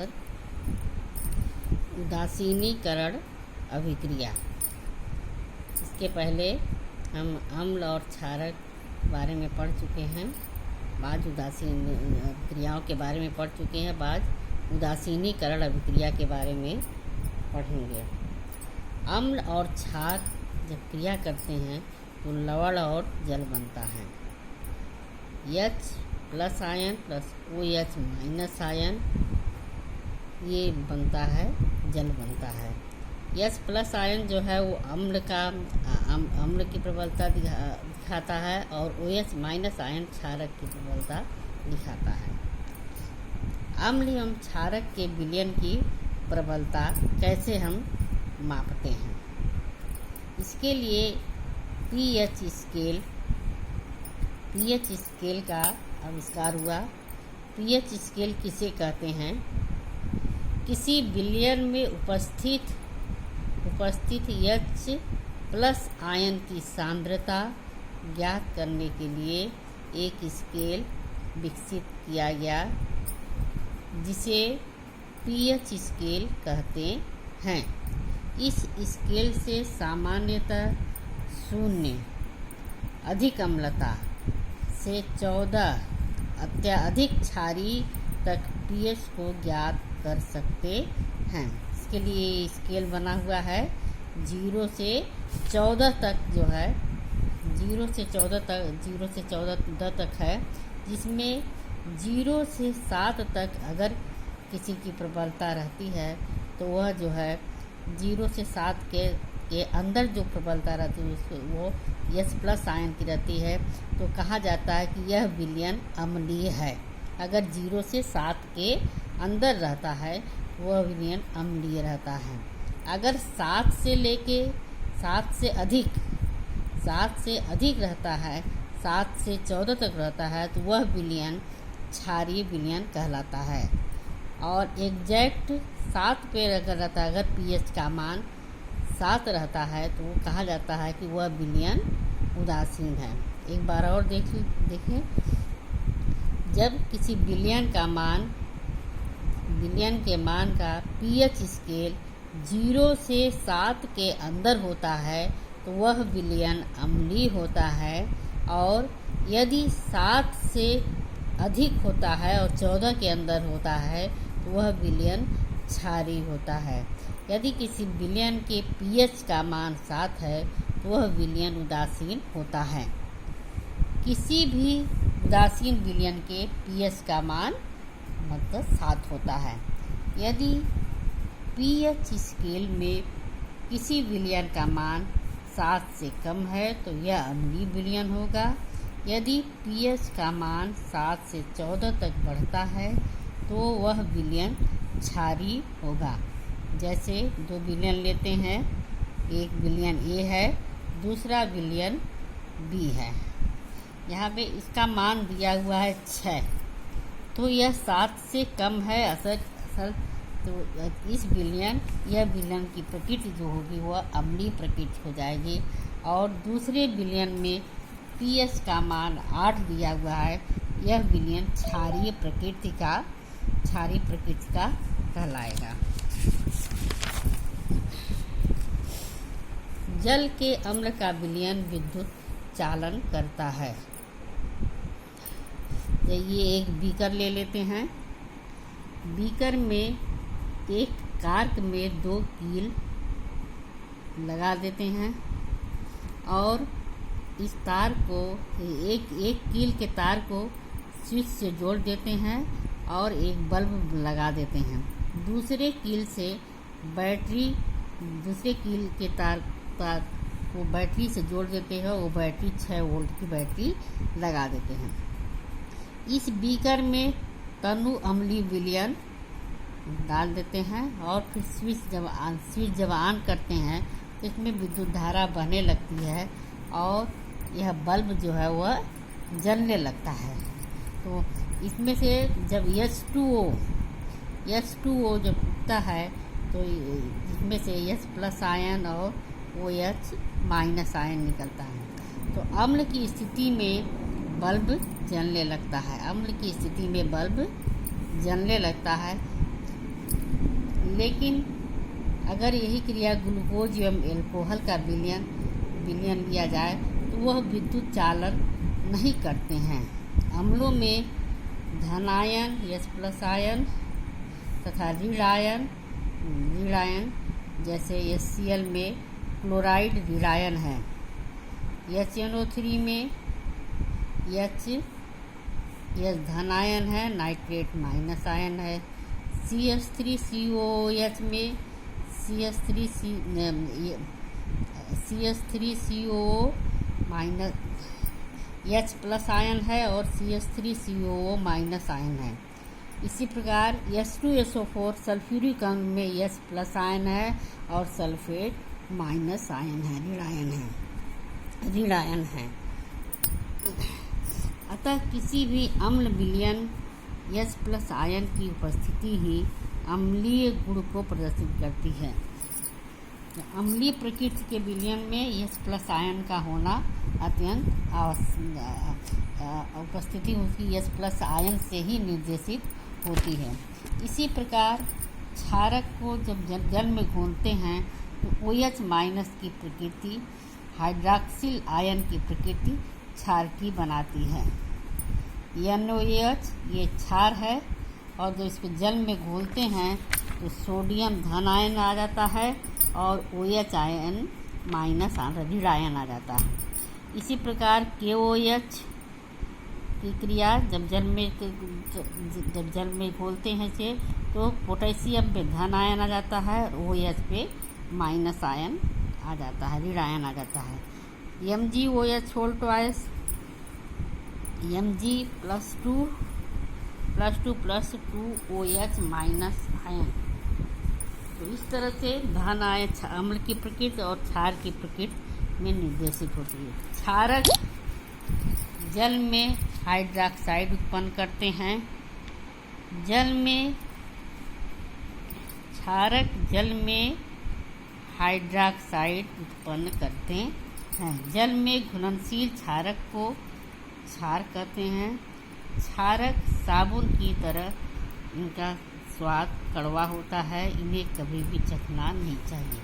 पर उदासीनीकरण अभिक्रिया। इसके पहले हम अम्ल और क्षारक बारे में पढ़ चुके हैं, बाद उदासीन क्रियाओं के बारे में पढ़ चुके हैं, बाद उदासीनीकरण अभिक्रिया के बारे में पढ़ेंगे। अम्ल और क्षार जब क्रिया करते हैं तो लवण और जल बनता है। H+ ion plus OH- ion ये बनता है, जल बनता है। H+ आयन जो है वो अम्ल की प्रबलता दिखाता है और OH- आयन क्षारक की प्रबलता दिखाता है। अम्ल एवं क्षारक के विलयन की प्रबलता कैसे हम मापते हैं? इसके लिए pH स्केल का आविष्कार हुआ। pH स्केल किसे कहते हैं? किसी विलयन में उपस्थित H+ आयन की सांद्रता ज्ञात करने के लिए एक स्केल विकसित किया गया, जिसे pH स्केल कहते हैं। इस स्केल से सामान्यतः 0 अधिक अम्लता से 14 अत्यधिक क्षारीय तक pH को ज्ञात कर सकते हैं। इसके लिए स्केल बना हुआ है। 0 से 14 तक जो है, 0 से 14 तक है, जिसमें 0 से 7 तक अगर किसी की प्रबलता रहती है तो वह जो है 0 से 7 के अंदर जो प्रबलता रहती है उसको वो H+ आयन की रहती है, तो कहा जाता है कि यह विलयन अम्लीय है। अगर 0 से 7 के अंदर रहता है वह विलयन अम्लीय रहता है। अगर 7 से अधिक रहता है, 7 से 14 तक रहता है, तो वह विलयन क्षारीय विलयन कहलाता है। और एग्जैक्ट 7 पे अगर रहता है, अगर pH का मान 7 रहता है तो वो कहा जाता है कि वह विलयन उदासीन है। एक बार और देखें, जब किसी विलयन के मान का pH स्केल 0 से 7 के अंदर होता है तो वह विलयन अम्लीय होता है, और यदि 7 से अधिक होता है और 14 के अंदर होता है तो वह विलयन क्षारीय होता है। यदि किसी विलयन के pH का मान 7 है तो वह विलयन उदासीन होता है। किसी भी उदासीन विलयन के pH का मान 7 होता है। यदि pH स्केल में किसी विलयन का मान 7 से कम है तो यह अम्लीय विलयन होगा। यदि pH का मान 7 से 14 तक बढ़ता है तो वह विलयन क्षारीय होगा। जैसे 2 विलयन लेते हैं, एक विलयन A है, दूसरा विलयन B है। यहाँ पे इसका मान दिया हुआ है 6, तो यह 7 से कम है असल तो यह विलयन की प्रकृति जो होगी वह अम्लीय प्रकृति हो जाएगी। और दूसरे विलयन में pH का मान 8 दिया हुआ है, यह विलयन क्षारीय प्रकृति का कहलाएगा। जल के अम्ल का विलयन विद्युत चालन करता है। ये एक बीकर ले लेते हैं। बीकर में एक कार्क में 2 कील लगा देते हैं और इस तार को एक कील के तार को स्विच से जोड़ देते हैं और एक बल्ब लगा देते हैं। दूसरे कील के तार को बैटरी से जोड़ देते हैं। वो बैटरी 6 वोल्ट की बैटरी लगा देते हैं। इस बीकर में तनु अम्लीय विलयन डाल देते हैं और फिर स्विच जब ऑन करते हैं तो इसमें विद्युत धारा बहने लगती है और यह बल्ब जो है वह जलने लगता है। तो इसमें से जब H2O जब उठता है तो इसमें से H+ आयन और OH- आयन निकलता है। तो अम्ल की स्थिति में बल्ब जलने लगता है। लेकिन अगर यही क्रिया ग्लूकोज एवं एल्कोहल का विलयन लिया जाए तो वह विद्युत चालन नहीं करते हैं। अम्लों में धनायन H+ आयन तथा ऋण आयन जैसे HCl में क्लोराइड ऋण आयन है, HNO3 में H धनायन है, नाइट्रेट माइनस आयन है, CH3COOH में CH3COO माइनस H+ आयन है और CH3COO माइनस आयन है। इसी प्रकार H2SO4 सल्फ्यूरिक अम्ल में H+ आयन है और सल्फेट माइनस आयन है, ऋण आयन है। अतः किसी भी अम्ल विलयन H+ आयन की उपस्थिति ही अम्लीय गुण को प्रदर्शित करती है। अम्लीय प्रकृति के विलयन में H+ आयन का होना अत्यंत उपस्थिति उसकी H+ आयन से ही निर्देशित होती है। इसी प्रकार क्षारक को जब जल में घोलते हैं तो OH- की प्रकृति हाइड्रॉक्सिल आयन की प्रकृति क्षार की बनाती है। NaOH ये क्षार है और जब इसको जल में घोलते हैं तो सोडियम धन आयन आ जाता है और OH आयन माइनस ऋण आयन आ जाता है। इसी प्रकार KOH की क्रिया जब जल में घोलते हैं इसे तो पोटेशियम पे धन आयन आ जाता है और OH पे माइनस आयन आ जाता है, ऋण आयन आ जाता है। MgOH whole twice Mg+2+2OH minus ion. तो इस तरह से धन आयन अम्ल की प्रकृति और क्षार की प्रकृति में निर्देशित होती है। क्षारक जल में हाइड्रोक्साइड उत्पन्न करते हैं। क्षारक जल में हाइड्रोक्साइड उत्पन्न करते हैं। जल में घुलनशील क्षारक को क्षार कहते हैं। क्षारक साबुन की तरह इनका स्वाद कड़वा होता है, इन्हें कभी भी चखना नहीं चाहिए।